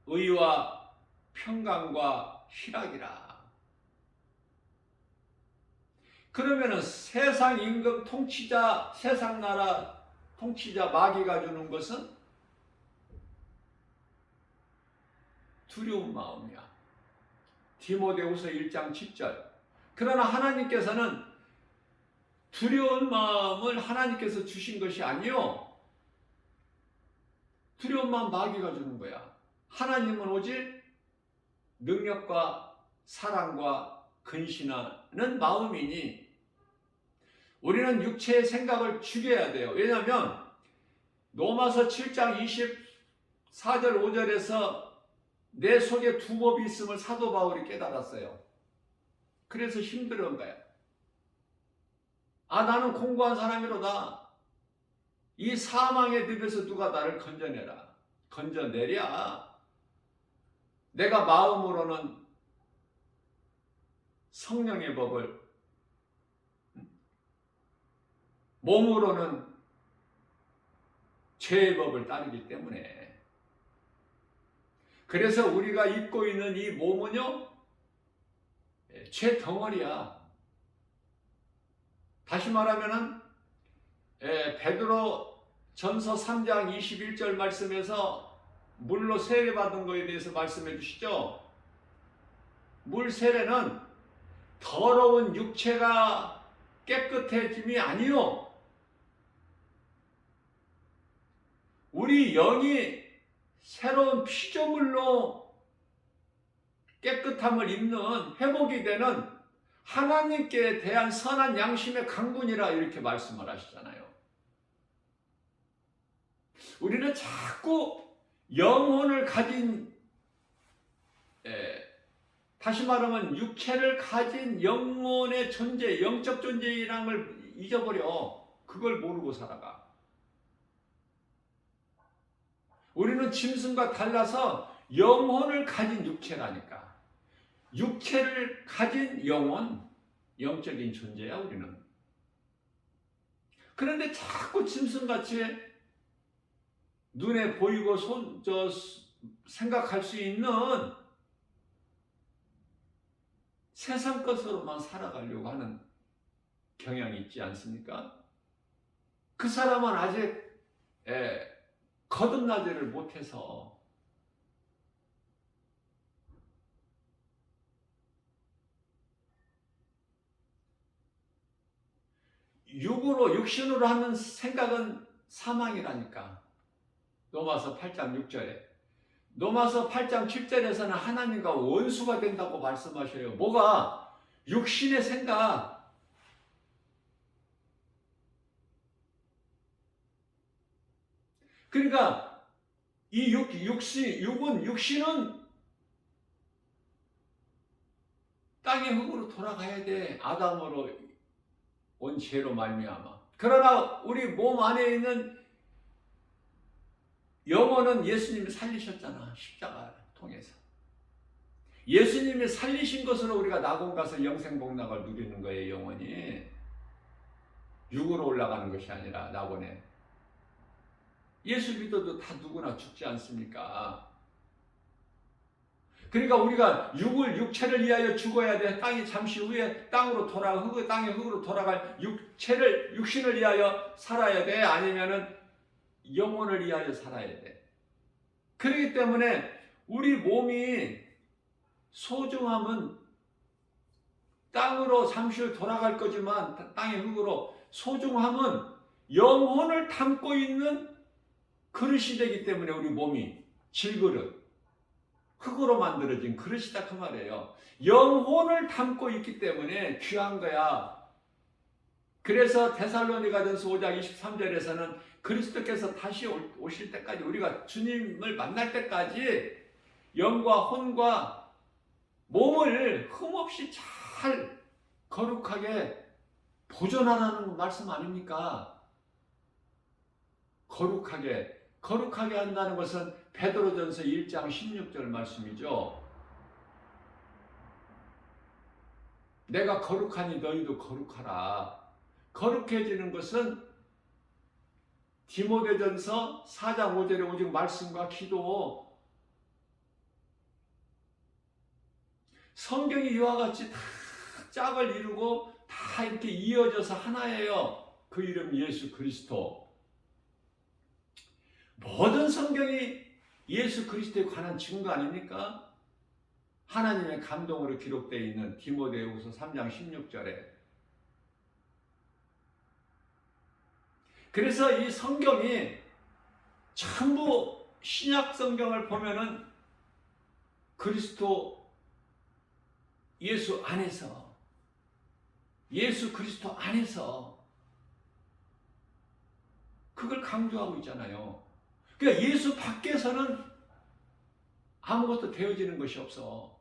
의와 평강과 희락이라. 그러면은 세상 임금 통치자, 세상 나라 통치자 마귀가 주는 것은 두려운 마음이야. 디모데후서 1장 10절. 그러나 하나님께서는 두려운 마음을 하나님께서 주신 것이 아니요, 두려운 마음 마귀가 주는 거야. 하나님은 오직 능력과 사랑과 근신하는 마음이니 우리는 육체의 생각을 죽여야 돼요. 왜냐하면 로마서 7장 24절 5절에서 내 속에 두 법이 있음을 사도 바울이 깨달았어요. 그래서 힘들은 거야. 나는 공고한 사람이로다. 이 사망의 늪에서 누가 나를 건져내라. 건져내랴. 내가 마음으로는 성령의 법을, 몸으로는 죄의 법을 따르기 때문에. 그래서 우리가 입고 있는 이 몸은요, 죄 덩어리야. 다시 말하면은 베드로 전서 3장 21절 말씀에서 물로 세례받은 것에 대해서 말씀해 주시죠. 물 세례는 더러운 육체가 깨끗해짐이 아니요, 우리 영이 새로운 피조물로 깨끗함을 입는, 회복이 되는 하나님께 대한 선한 양심의 강군이라 이렇게 말씀을 하시잖아요. 우리는 자꾸 영혼을 가진, 다시 말하면 육체를 가진 영혼의 존재, 영적 존재라는 걸 잊어버려. 그걸 모르고 살아가. 우리는 짐승과 달라서 영혼을 가진 육체라니까. 육체를 가진 영혼, 영적인 존재야 우리는. 그런데 자꾸 짐승같이 눈에 보이고 생각할 수 있는 세상 것으로만 살아가려고 하는 경향이 있지 않습니까? 그 사람은 아직 거듭나지를 못해서 육신으로 하는 생각은 사망이라니까. 로마서 8장 6절에. 로마서 8장 7절에서는 하나님과 원수가 된다고 말씀하셔요. 뭐가? 육신의 생각. 그러니까 이 육신은 땅의 흙으로 돌아가야 돼. 아담으로 온 죄로 말미암아. 그러나 우리 몸 안에 있는 영혼은 예수님이 살리셨잖아. 십자가를 통해서. 예수님이 살리신 것으로 우리가 낙원 가서 영생복락을 누리는 거예요. 영혼이 육으로 올라가는 것이 아니라 낙원에. 예수 믿어도 다 누구나 죽지 않습니까? 그러니까 우리가 육체를 위하여 죽어야 돼. 땅이 잠시 후에 땅의 흙으로 돌아갈 육신을 위하여 살아야 돼. 아니면은 영혼을 위하여 살아야 돼. 그렇기 때문에 우리 몸이 소중함은 땅으로 잠시 후에 돌아갈 거지만, 땅의 흙으로, 소중함은 영혼을 담고 있는 그릇이 되기 때문에 우리 몸이 질그릇, 흙으로 만들어진 그릇이다 그 말이에요. 영혼을 담고 있기 때문에 귀한 거야. 그래서 데살로니가전서 5장 23절에서는 그리스도께서 다시 오실 때까지, 우리가 주님을 만날 때까지 영과 혼과 몸을 흠없이 잘 거룩하게 보존하라는 말씀 아닙니까? 거룩하게 한다는 것은 베드로전서 1장 16절 말씀이죠. 내가 거룩하니 너희도 거룩하라. 거룩해지는 것은 디모데전서 4장 5절의 오직 말씀과 기도, 성경이 이와 같이 다 짝을 이루고 다 이렇게 이어져서 하나예요. 그 이름 예수 그리스도. 모든 성경이 예수 그리스도에 관한 증거 아닙니까? 하나님의 감동으로 기록되어 있는 디모데후서 3장 16절에. 그래서 이 성경이 전부 신약 성경을 보면은 그리스도 예수 안에서, 예수 그리스도 안에서 그걸 강조하고 있잖아요. 그러니까 예수 밖에서는 아무것도 되어지는 것이 없어.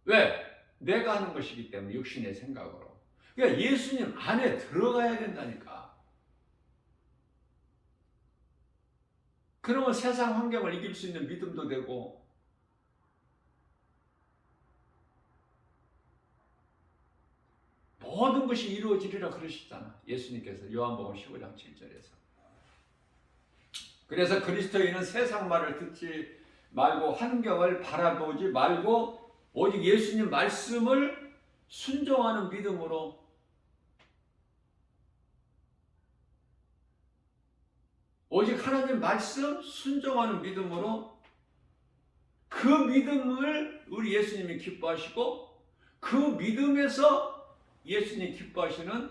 왜? 내가 하는 것이기 때문에, 육신의 생각으로. 그러니까 예수님 안에 들어가야 된다니까. 그러면 세상 환경을 이길 수 있는 믿음도 되고, 모든 것이 이루어지리라 그러시잖아. 예수님께서 요한복음 15장 7절에서. 그래서 그리스도인은 세상 말을 듣지 말고 환경을 바라보지 말고 오직 예수님 말씀을 순종하는 믿음으로, 오직 하나님 말씀 순종하는 믿음으로, 그 믿음을 우리 예수님이 기뻐하시고 그 믿음에서 예수님이 기뻐하시는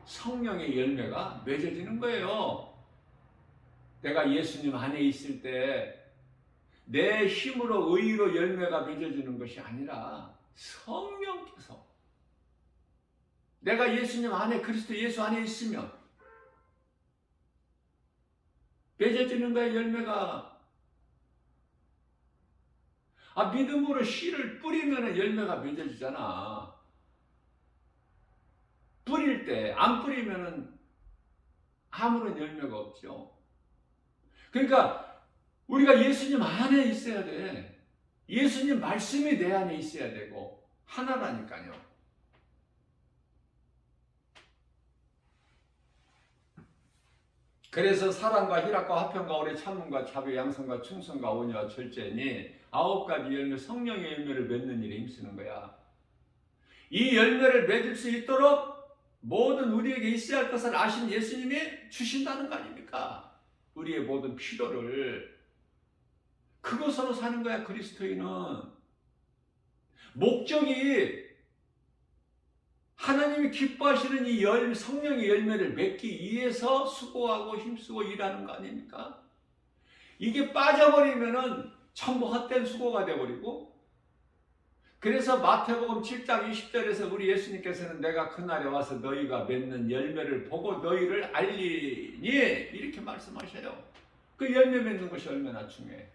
성령의 열매가 맺어지는 거예요. 내가 예수님 안에 있을 때 내 힘으로 의로 열매가 맺어지는 것이 아니라 성령께서, 내가 예수님 안에, 그리스도 예수 안에 있으면 맺어지는 거야, 열매가. 믿음으로 씨를 뿌리면 열매가 맺어지잖아. 뿌릴 때, 안 뿌리면 아무런 열매가 없죠. 그러니까 우리가 예수님 안에 있어야 돼. 예수님 말씀이 내 안에 있어야 되고, 하나라니까요. 그래서 사랑과 희락과 화평과 오래 참음과 자비 양성과 충성과 온유와 절제니 9가지 열매, 성령의 열매를 맺는 일에 힘쓰는 거야. 이 열매를 맺을 수 있도록 모든 우리에게 있어야 할 것을 아신 예수님이 주신다는 거 아닙니까? 우리의 모든 필요를. 그것으로 사는 거야, 그리스도인은. 목적이 하나님이 기뻐하시는 이 성령의 열매를 맺기 위해서 수고하고 힘쓰고 일하는 거 아닙니까? 이게 빠져버리면은 전부 헛된 수고가 되어버리고, 그래서 마태복음 7장 20절에서 우리 예수님께서는 내가 그날에 와서 너희가 맺는 열매를 보고 너희를 알리니 이렇게 말씀하셔요. 그 열매 맺는 것이 얼마나 중요해.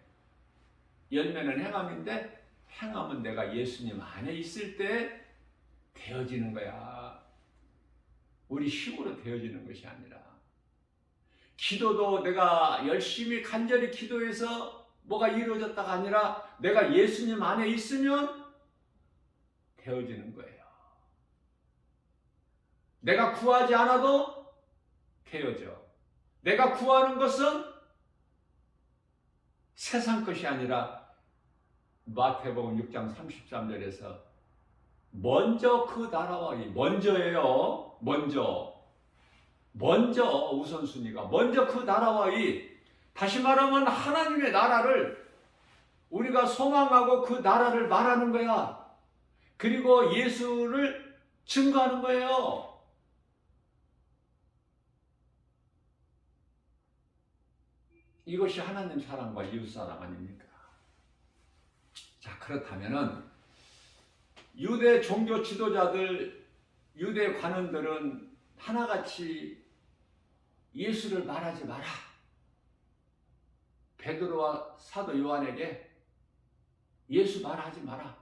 열매는 행함인데, 행함은 내가 예수님 안에 있을 때 되어지는 거야. 우리 힘으로 되어지는 것이 아니라. 기도도 내가 열심히 간절히 기도해서 뭐가 이루어졌다가 아니라 내가 예수님 안에 있으면 되어지는 거예요. 내가 구하지 않아도 되어져. 내가 구하는 것은 세상 것이 아니라 마태복음 6장 33절에서 먼저 그 나라와, 먼저예요. 먼저 우선순위가 먼저 그 나라와 다시 말하면 하나님의 나라를 우리가 소망하고 그 나라를 말하는 거야. 그리고 예수를 증거하는 거예요. 이것이 하나님 사랑과 이웃 사랑 아닙니까? 자, 그렇다면은 유대 종교 지도자들, 유대 관원들은 하나같이 예수를 말하지 마라. 베드로와 사도 요한에게 예수 말하지 마라.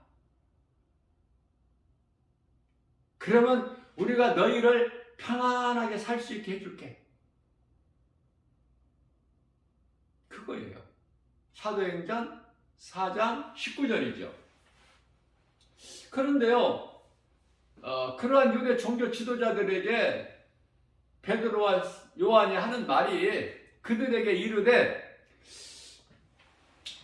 그러면 우리가 너희를 평안하게 살 수 있게 해줄게. 그거예요. 사도행전 4장 19절이죠. 그런데요, 그러한 유대 종교 지도자들에게 베드로와 요한이 하는 말이 그들에게 이르되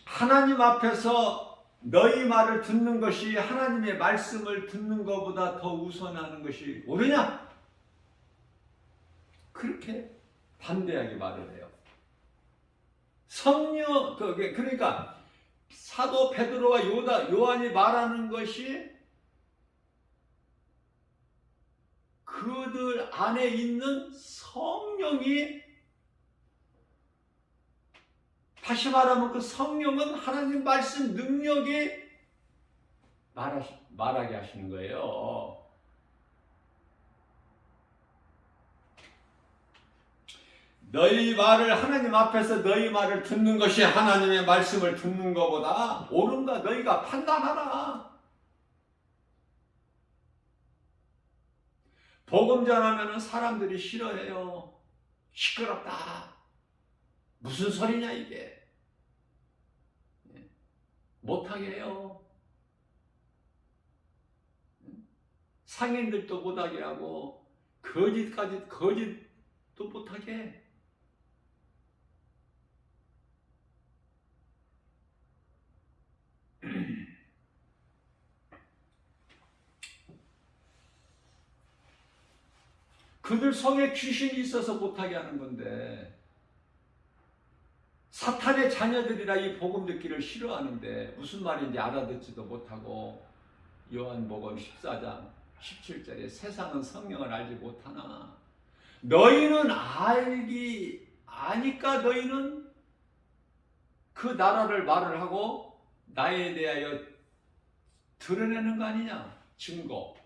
하나님 앞에서 너희 말을 듣는 것이 하나님의 말씀을 듣는 것보다 더 우선하는 것이 옳으냐? 그렇게 담대하게 말을 해요. 그러니까 사도 베드로와 요한이 말하는 것이 그들 안에 있는 성령이, 다시 말하면 그 성령은 하나님 말씀 능력이 말하게 하시는 거예요. 너희 말을, 하나님 앞에서 너희 말을 듣는 것이 하나님의 말씀을 듣는 것보다 옳은가 너희가 판단하라. 복음 전하면 사람들이 싫어해요. 시끄럽다. 무슨 소리냐 이게. 못하게 해요. 상인들도 못하게 하고 거짓도 못하게 해. 그들 속에 귀신이 있어서 못하게 하는 건데, 사탄의 자녀들이라 이 복음 듣기를 싫어하는데 무슨 말인지 알아듣지도 못하고, 요한복음 14장 17절에 세상은 성령을 알지 못하나 너희는 아니까 너희는 그 나라를 말을 하고 나에 대하여 드러내는 거 아니냐. 증거.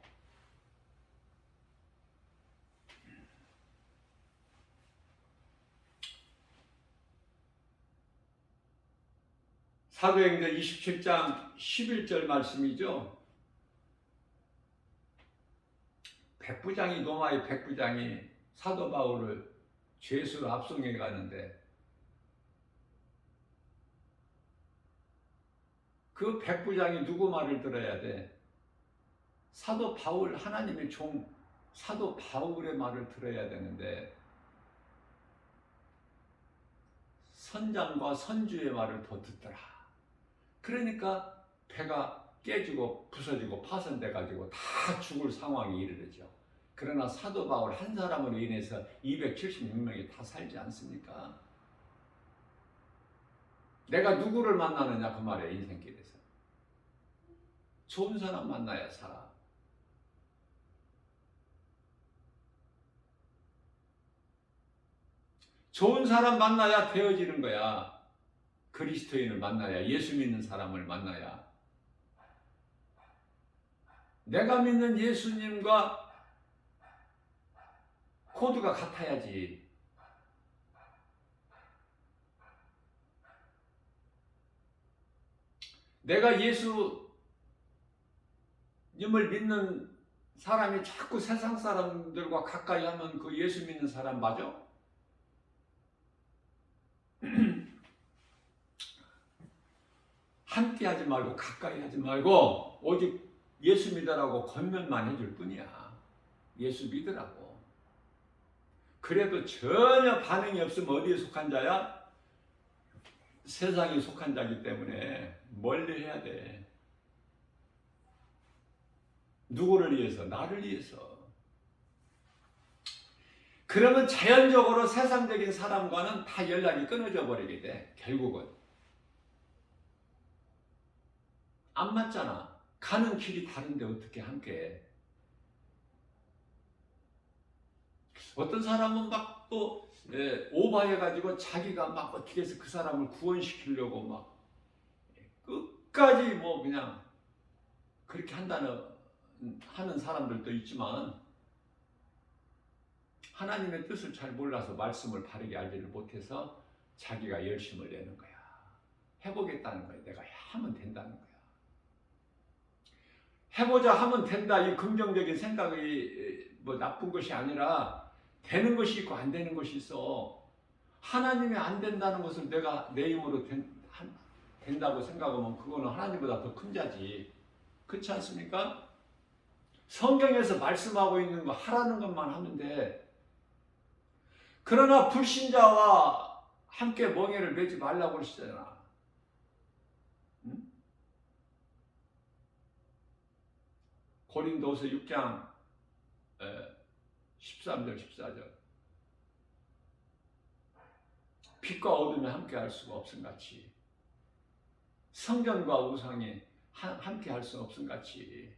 사도행전 27장 11절 말씀이죠. 백부장이, 로마의 백부장이 사도 바울을 죄수로 압송해 가는데, 그 백부장이 누구 말을 들어야 돼? 사도 바울, 하나님의 종 사도 바울의 말을 들어야 되는데, 선장과 선주의 말을 더 듣더라. 그러니까 배가 깨지고 부서지고 파손돼 가지고 다 죽을 상황에 이르르죠. 그러나 사도 바울 한 사람으로 인해서 276명이 다 살지 않습니까? 내가 누구를 만나느냐 그 말이에요. 인생길에서 좋은 사람 만나야 살아. 좋은 사람 만나야 되어지는 거야. 그리스도인을 만나야, 예수 믿는 사람을 만나야. 내가 믿는 예수님과 코드가 같아야지. 내가 예수님을 믿는 사람이 자꾸 세상 사람들과 가까이 하면 그 예수 믿는 사람 맞아? 함께 하지 말고 가까이 하지 말고 오직 예수 믿으라고 권면만 해줄 뿐이야. 예수 믿으라고. 그래도 전혀 반응이 없으면 어디에 속한 자야? 세상에 속한 자이기 때문에 멀리 해야 돼. 누구를 위해서? 나를 위해서. 그러면 자연적으로 세상적인 사람과는 다 연락이 끊어져 버리게 돼. 결국은 안 맞잖아. 가는 길이 다른데 어떻게 함께. 어떤 사람은 막 또 오버해가지고 자기가 막 어떻게 해서 그 사람을 구원시키려고 막 끝까지 뭐 그냥 그렇게 하는 사람들도 있지만, 하나님의 뜻을 잘 몰라서 말씀을 바르게 알지를 못해서 자기가 열심을 내는 거야. 해보겠다는 거야. 내가 하면 된다는 거야. 해보자 하면 된다. 이 긍정적인 생각이 뭐 나쁜 것이 아니라 되는 것이 있고 안 되는 것이 있어. 하나님이 안 된다는 것을 내가 내 힘으로 된다고 생각하면 그거는 하나님보다 더 큰 자지. 그렇지 않습니까? 성경에서 말씀하고 있는 거 하라는 것만 하면 돼. 그러나 불신자와 함께 멍에를 매지 말라고 그러시잖아. 응? 고린도서 6장 13절 14절. 빛과 어둠이 함께 할 수가 없음같이, 성전과 우상이 함께 할 수 없음같이,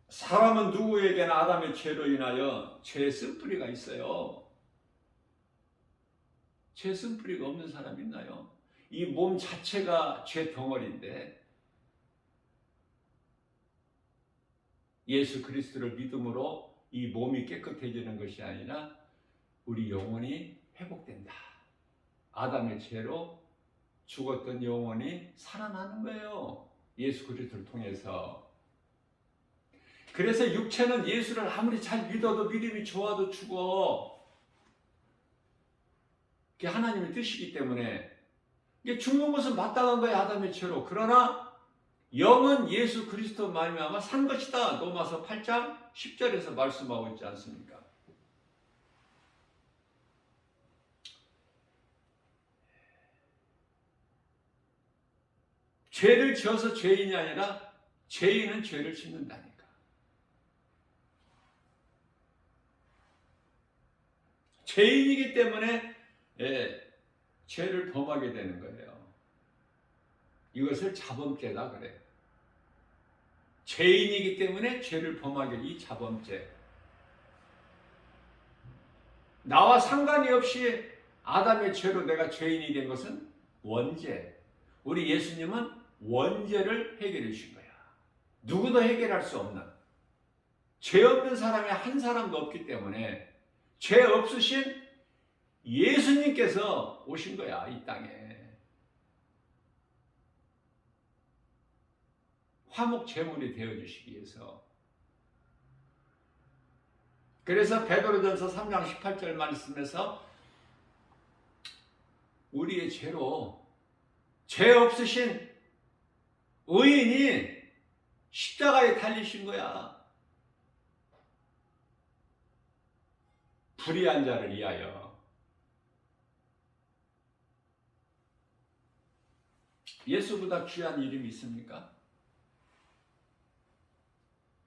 사람은 누구에게나 아담의 죄로 인하여 죄의 쓴뿌리가 있어요. 죄 쓴뿌리가 없는 사람 있나요? 이 몸 자체가 죄 덩어리인데, 예수 그리스도를 믿음으로 이 몸이 깨끗해지는 것이 아니라 우리 영혼이 회복된다. 아담의 죄로 죽었던 영혼이 살아나는 거예요. 예수 그리스도를 통해서. 그래서 육체는 예수를 아무리 잘 믿어도 믿음이 좋아도 죽어. 그게 하나님의 뜻이기 때문에 이게 죽는 것은 마땅한 거야. 아담의 죄로. 그러나 영은 예수 그리스도 말미암아 산 것이다. 로마서 8장 10절에서 말씀하고 있지 않습니까? 죄를 지어서 죄인이 아니라 죄인은 죄를 짓는다니까. 죄인이기 때문에 죄를 범하게 되는 거예요. 이것을 자범죄다 그래요. 죄인이기 때문에 죄를 범하게, 이 자범죄. 나와 상관이 없이 아담의 죄로 내가 죄인이 된 것은 원죄. 우리 예수님은 원죄를 해결해 주신 거야. 누구도 해결할 수 없는, 죄 없는 사람이 한 사람도 없기 때문에 죄 없으신 예수님께서 오신 거야, 이 땅에. 화목 제물이 되어주시기 위해서. 그래서 베드로전서 3장 18절 말씀에서 우리의 죄로 죄 없으신 의인이 십자가에 달리신 거야. 불의한 자를 위하여. 예수보다 귀한 이름이 있습니까?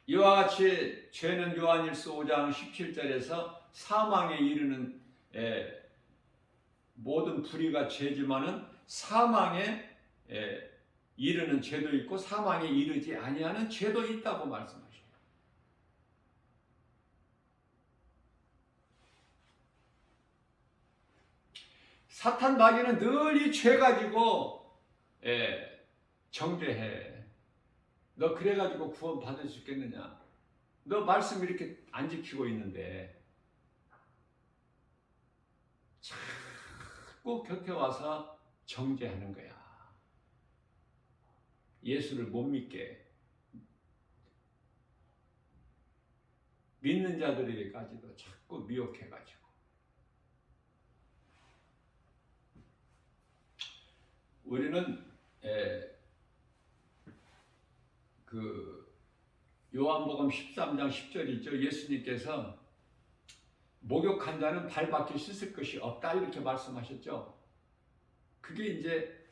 이와 같이 죄는 요한일서 5장 17절에서 사망에 이르는 모든 불의가 죄지만은 사망에 이르는 죄도 있고 사망에 이르지 아니하는 죄도 있다고 말씀하십니다. 사탄 마귀는 늘 이 죄 가지고 정죄해. 너 그래가지고 구원 받을 수 있겠느냐? 너 말씀 이렇게 안 지키고 있는데. 자꾸 곁에 와서 정죄하는 거야. 예수를 못 믿게. 믿는 자들에게까지도 자꾸 미혹해가지고. 우리는 요한복음 13장 10절이죠. 예수님께서 목욕한 자는 발밖에 씻을 것이 없다 이렇게 말씀하셨죠. 그게 이제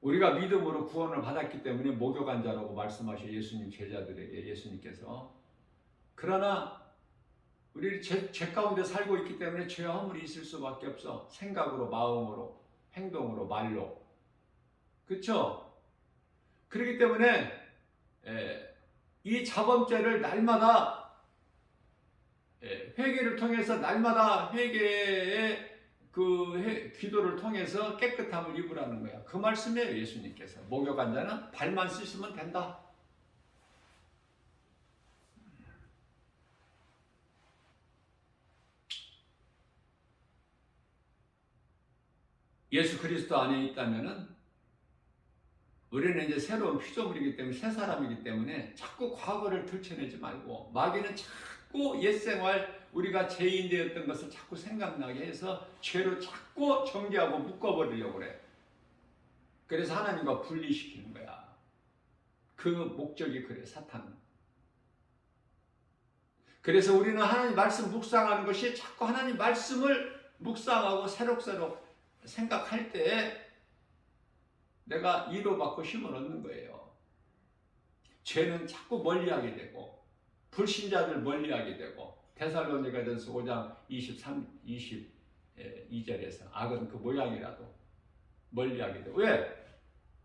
우리가 믿음으로 구원을 받았기 때문에 목욕한 자라고 말씀하셔, 예수님 제자들에게 예수님께서. 그러나 우리 죄 가운데 살고 있기 때문에 죄와 허물이 있을 수밖에 없어. 생각으로, 마음으로, 행동으로, 말로. 그렇죠? 그렇기 때문에 이 자범죄를 날마다 회개를 통해서, 날마다 회개의 기도를 통해서 깨끗함을 입으라는 거야. 그 말씀이에요, 예수님께서. 목욕한 자는 발만 씻으면 된다. 예수 그리스도 안에 있다면은 우리는 이제 새로운 피조물이기 때문에, 새 사람이기 때문에 자꾸 과거를 들춰내지 말고, 마귀는 자꾸 옛생활, 우리가 죄인 되었던 것을 자꾸 생각나게 해서 죄로 자꾸 정죄하고 묶어버리려고 그래. 그래서 하나님과 분리시키는 거야. 그 목적이 그래, 사탄은. 그래서 우리는 하나님 말씀 묵상하는 것이, 자꾸 하나님 말씀을 묵상하고 새록새록 생각할 때 내가 위로받고 힘을 얻는 거예요. 죄는 자꾸 멀리하게 되고, 불신자들 멀리하게 되고, 데살로니가전서 5장 22절에서 악은 그 모양이라도 멀리하게 되고. 왜?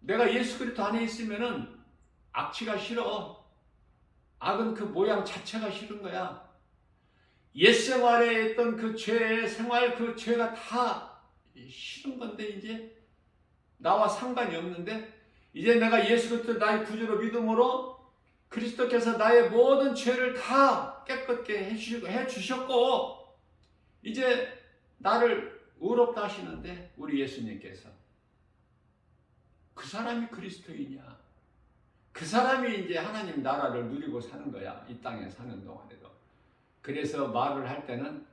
내가 예수 그리스도 안에 있으면은 악취가 싫어. 악은 그 모양 자체가 싫은 거야. 옛 생활에 했던 그 죄의 생활, 그 죄가 다 싫은 건데, 이제 나와 상관이 없는데, 이제 내가 예수 그리스도 나의 구주로 믿음으로 그리스도께서 나의 모든 죄를 다 깨끗게 해주셨고, 이제 나를 의롭다 하시는데, 우리 예수님께서 그 사람이 그리스도이냐? 그 사람이 이제 하나님 나라를 누리고 사는 거야, 이 땅에 사는 동안에도. 그래서 말을 할 때는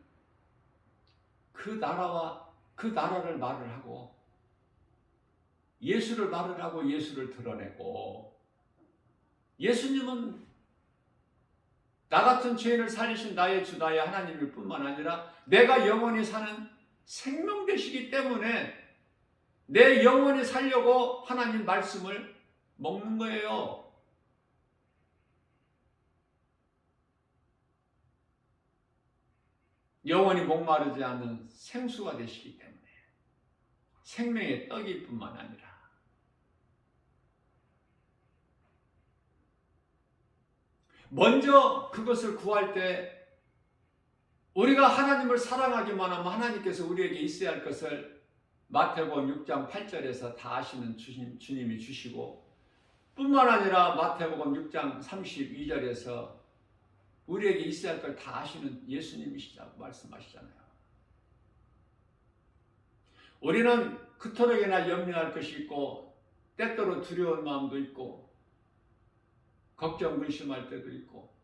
그 나라를 말을 하고, 예수를 말을 하고 예수를 드러내고, 예수님은 나 같은 죄인을 살리신 나의 주, 나의 하나님일 뿐만 아니라 내가 영원히 사는 생명 되시기 때문에 내 영혼이 살려고 하나님 말씀을 먹는 거예요. 영원히 목마르지 않는 생수가 되시기 때문에 생명의 떡일 뿐만 아니라 먼저 그것을 구할 때 우리가 하나님을 사랑하기만 하면 하나님께서 우리에게 있어야 할 것을 마태복음 6장 8절에서 다 아시는 주님이 주시고, 뿐만 아니라 마태복음 6장 32절에서 우리에게 있어야 할 걸 다 아시는 예수님이시라고 말씀하시잖아요. 우리는 그토록이나 염려할 것이 있고 때때로 두려운 마음도 있고 걱정 근심할 때도 있고,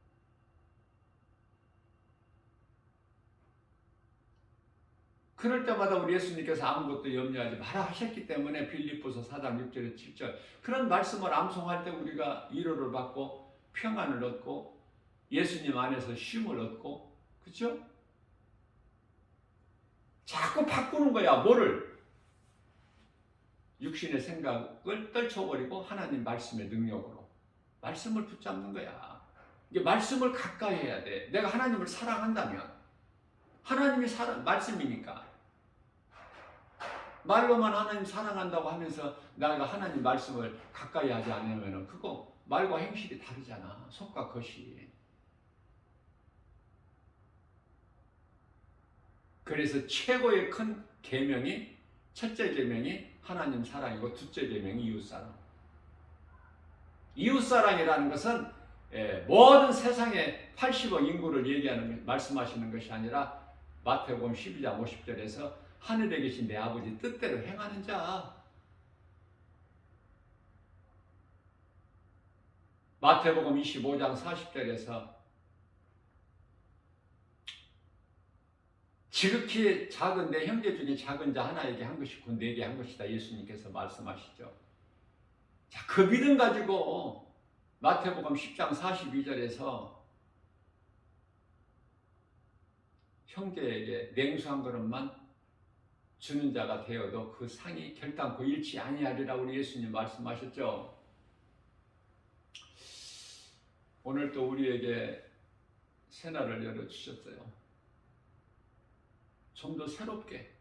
그럴 때마다 우리 예수님께서 아무것도 염려하지 마라 하셨기 때문에 빌립보서 4장 6절에 7절 그런 말씀을 암송할 때 우리가 위로를 받고 평안을 얻고 예수님 안에서 쉼을 얻고, 그렇죠? 자꾸 바꾸는 거야. 뭐를? 육신의 생각을 떨쳐버리고 하나님 말씀의 능력으로 말씀을 붙잡는 거야. 이게 말씀을 가까이 해야 돼. 내가 하나님을 사랑한다면 하나님이 말씀이니까 말로만 하나님 사랑한다고 하면서 내가 하나님 말씀을 가까이 하지 않으면 그거 말과 행실이 다르잖아. 속과 겉이. 그래서 최고의 큰 계명이, 첫째 계명이 하나님 사랑이고 둘째 계명이 이웃사랑. 이웃사랑이라는 것은 모든 세상의 80억 인구를 얘기하는, 말씀하시는 것이 아니라 마태복음 12장 50절에서 하늘에 계신 내 아버지 뜻대로 행하는 자. 마태복음 25장 40절에서 지극히 작은 내 형제 중에 작은 자 하나에게 한 것이 곧 내게 한 것이다. 예수님께서 말씀하시죠. 자, 그 믿음 가지고 마태복음 10장 42절에서 형제에게 냉수 한 그릇만 주는 자가 되어도 그 상이 결단코 잃지 아니하리라 우리 예수님 말씀하셨죠. 오늘 또 우리에게 새날을 열어주셨어요. 좀 더 새롭게,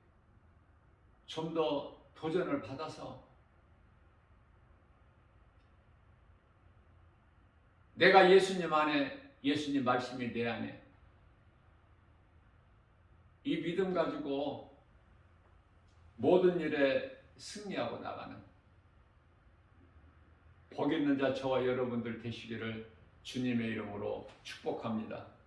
좀 더 도전을 받아서 내가 예수님 안에, 예수님 말씀이 내 안에, 이 믿음 가지고 모든 일에 승리하고 나가는 복 있는 자 저와 여러분들 되시기를 주님의 이름으로 축복합니다.